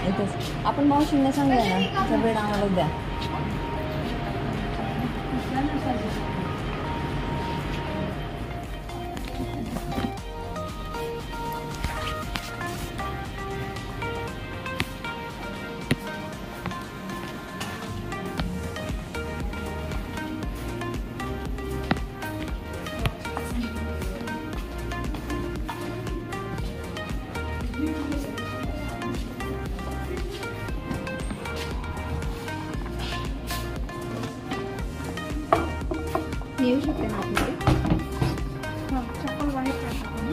इथेच आपण मावशींना सांगूया ना त्या बेड आम्हाला द्या. येऊ शकते ना आपल्याकडे. हां चप्पल बाहेर टाका ना.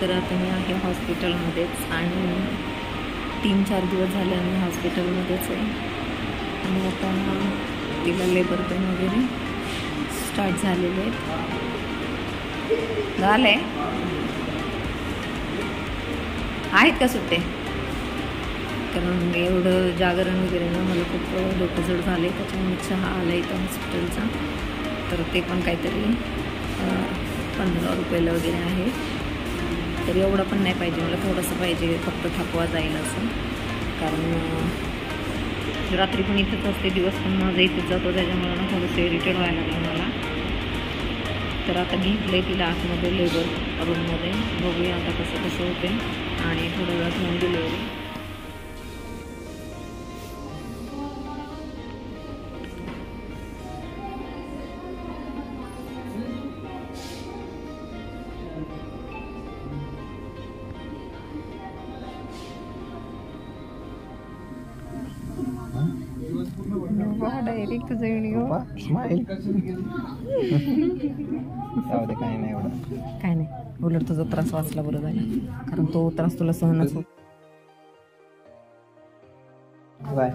तर आता मी आहे हॉस्पिटलमध्येच आणि 3-4 दिवस झाले आम्ही हॉस्पिटलमध्येच आहे. आणि आता तिला लेबर पेन वगैरे स्टार्ट झालेले आहेत. झाले आहेत का सुट्टे? कारण एवढं जागरण वगैरे ना मला खूप डोकं जड झाले, त्याच्यामुळे चहा आला इथं हॉस्पिटलचा. तर ते पण काहीतरी 15 रुपयाला वगैरे आहे. तर एवढं पण नाही पाहिजे मला, थोडंसं पाहिजे, फक्त थकवा जाईल असं. कारण रात्री पण इथंच असते, दिवस पण माझा इथंच जातो, त्याच्यामुळे ना थोडंसं इरिटेड व्हायला लागलं मला. तर आता घेतलं आहे तिला आतमध्ये लेबर रूममध्ये. बघूया आता कसं कसं होते आणि थोड्या वेळात होऊन डिलिव्हरी. डायरेक्ट तुझा व्हिडिओ स्माईल. काय नाही एवढं, काय नाही, उलट तुझा त्रास वाचला बरं झाला, कारण तो त्रास तुला सहनच होत. बाय.